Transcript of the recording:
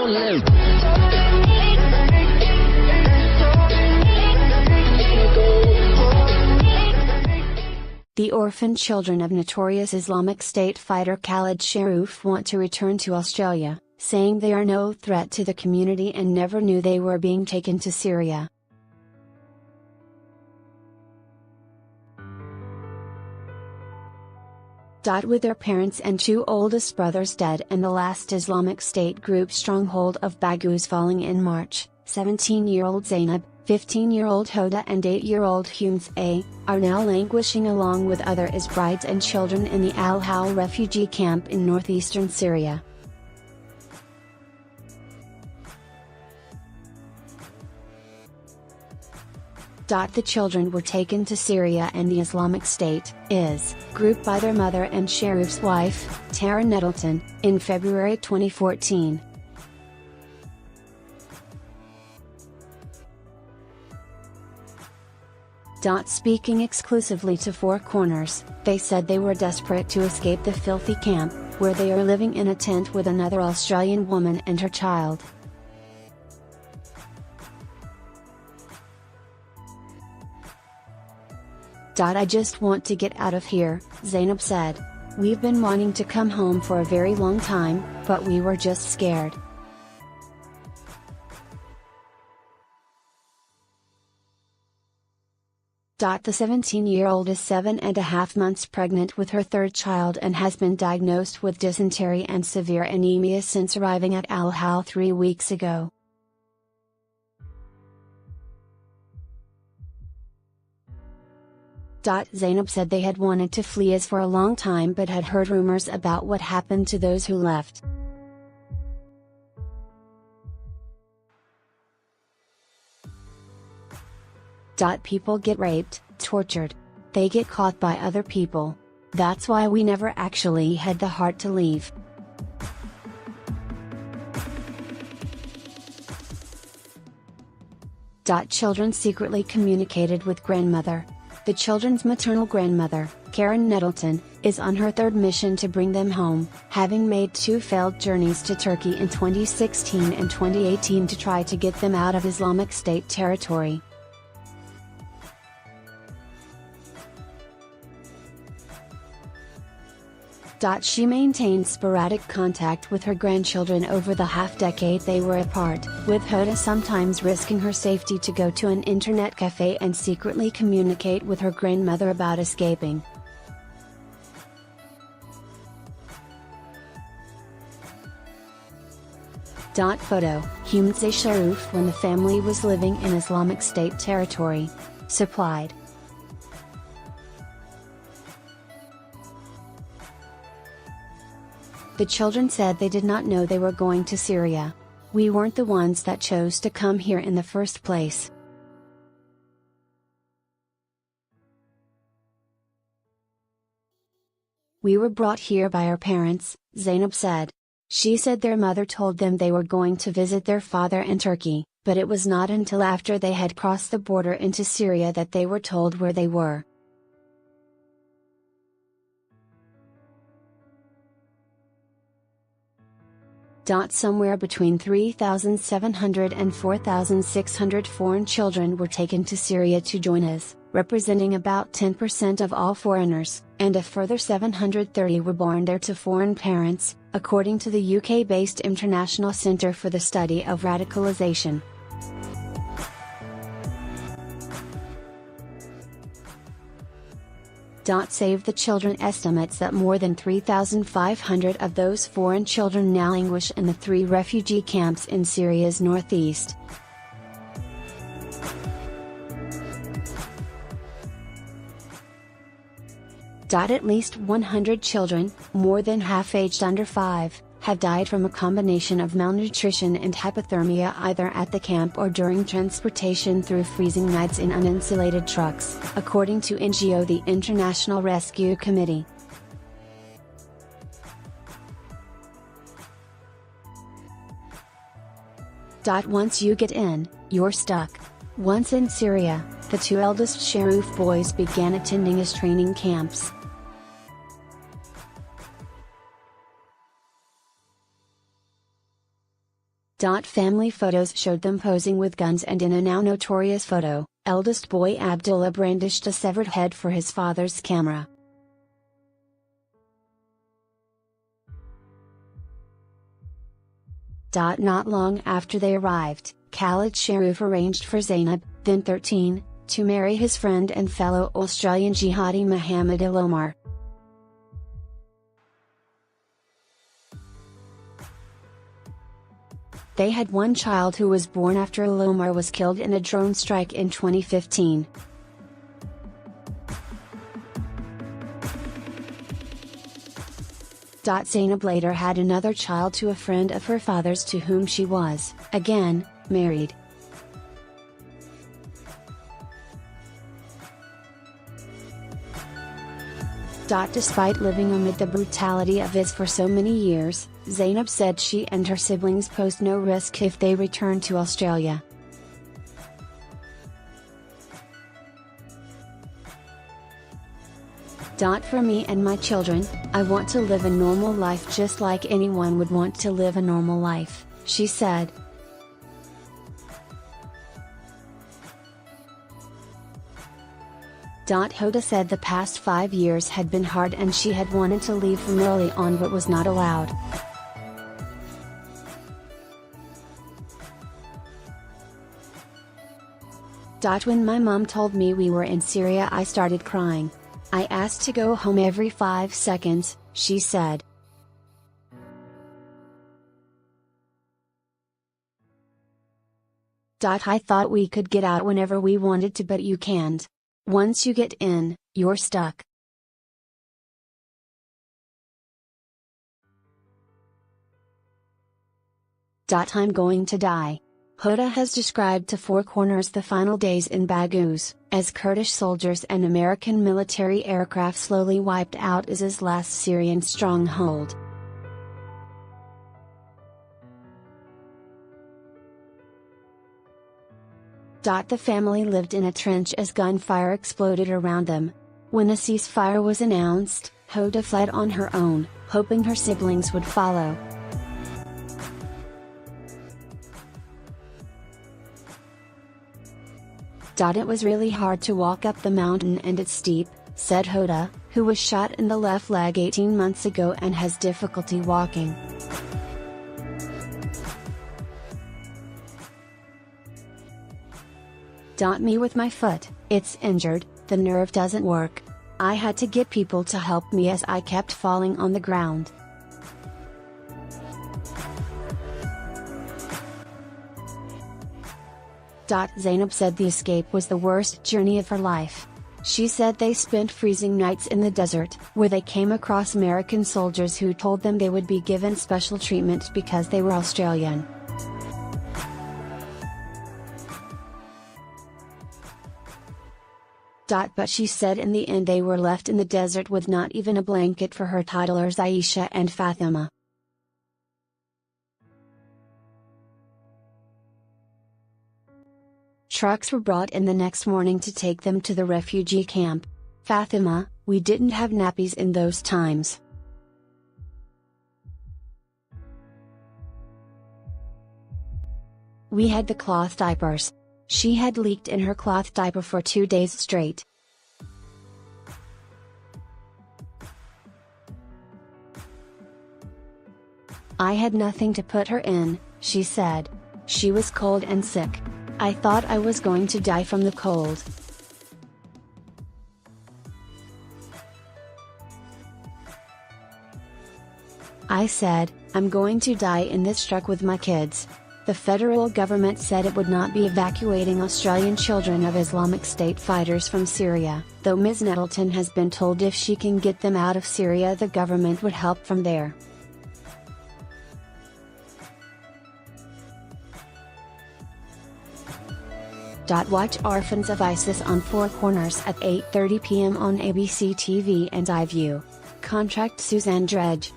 The orphaned children of notorious Islamic State fighter Khaled Sharrouf want to return to Australia, saying they are no threat to the community and never knew they were being taken to Syria. With their parents and two oldest brothers dead and the last Islamic State group stronghold of Baghouz falling in March, 17-year-old Zainab, 15-year-old Hoda and 8-year-old Humza are now languishing along with other as brides and children in the al-hawl refugee camp in northeastern Syria. The children were taken to Syria and the Islamic State is grouped by their mother and Sharrouf's wife, Tara Nettleton, in February 2014. Speaking exclusively to Four Corners, they said they were desperate to escape the filthy camp, where they are living in a tent with another Australian woman and her child. I just want to get out of here, Zainab said. We've been wanting to come home for a very long time, but we were just scared. The 17-year-old is 7.5 months pregnant with her third child and has been diagnosed with dysentery and severe anemia since arriving at al-hawl 3 weeks ago. Zainab said they had wanted to flee as for a long time but had heard rumors about what happened to those who left. People get raped, tortured. They get caught by other people. That's why we never actually had the heart to leave. Children secretly communicated with grandmother. The children's maternal grandmother, Karen Nettleton, is on her third mission to bring them home, having made 2 failed journeys to Turkey in 2016 and 2018 to try to get them out of Islamic State territory. She maintained sporadic contact with her grandchildren over the half-decade they were apart, with Hoda sometimes risking her safety to go to an internet cafe and secretly communicate with her grandmother about escaping. Photo, Khaled Sharrouf when the family was living in Islamic State territory. Supplied. The children said they did not know they were going to Syria. We weren't the ones that chose to come here in the first place. We were brought here by our parents, Zainab said. She said their mother told them they were going to visit their father in Turkey, but it was not until after they had crossed the border into Syria that they were told where they were. Somewhere between 3,700 and 4,600 foreign children were taken to Syria to join us, representing about 10% of all foreigners, and a further 730 were born there to foreign parents, according to the UK-based International Centre for the Study of Radicalisation. Save the Children estimates that more than 3,500 of those foreign children now languish in the 3 refugee camps in Syria's northeast. At least 100 children, more than half aged under 5, have died from a combination of malnutrition and hypothermia either at the camp or during transportation through freezing nights in uninsulated trucks, according to NGO the International Rescue Committee. Once you get in, you're stuck. Once in Syria, the 2 eldest Sharrouf boys began attending his training camps. Family photos showed them posing with guns, and in a now notorious photo, eldest boy Abdullah brandished a severed head for his father's camera. Not long after they arrived, Khaled Sharrouf arranged for Zainab, then 13, to marry his friend and fellow Australian jihadi Mohammed al-Omar. They had one child who was born after al-Omar was killed in a drone strike in 2015. Zainab later had another child to a friend of her father's, to whom she was, again, married. Despite living amid the brutality of IS for so many years, Zainab said she and her siblings posed no risk if they returned to Australia. For me and my children, I want to live a normal life just like anyone would want to live a normal life, she said. Hoda said the past 5 years had been hard and she had wanted to leave from early on but was not allowed. When my mom told me we were in Syria, I started crying. I asked to go home every 5 seconds, she said. I thought we could get out whenever we wanted to, but you can't. Once you get in, you're stuck. I'm going to die. Hoda has described to Four Corners the final days in Baghouz, as Kurdish soldiers and American military aircraft slowly wiped out ISIS's last Syrian stronghold. The family lived in a trench as gunfire exploded around them. When a ceasefire was announced, Hoda fled on her own, hoping her siblings would follow. It was really hard to walk up the mountain and it's steep, said Hoda, who was shot in the left leg 18 months ago and has difficulty walking. Me with my foot, it's injured, the nerve doesn't work. I had to get people to help me as I kept falling on the ground. Zainab said the escape was the worst journey of her life. She said they spent freezing nights in the desert, where they came across American soldiers who told them they would be given special treatment because they were Australian. But she said in the end they were left in the desert with not even a blanket for her toddlers Aisha and Fatima. Trucks were brought in the next morning to take them to the refugee camp. Fatima, we didn't have nappies in those times. We had the cloth diapers. She had leaked in her cloth diaper for 2 days straight. I had nothing to put her in, she said. She was cold and sick. I thought I was going to die from the cold. I said, I'm going to die in this truck with my kids. The federal government said it would not be evacuating Australian children of Islamic State fighters from Syria, though Ms. Nettleton has been told if she can get them out of Syria the government would help from there. Watch Orphans of ISIS on Four Corners at 8:30 p.m. on ABC TV and iView. Contract Suzanne Dredge.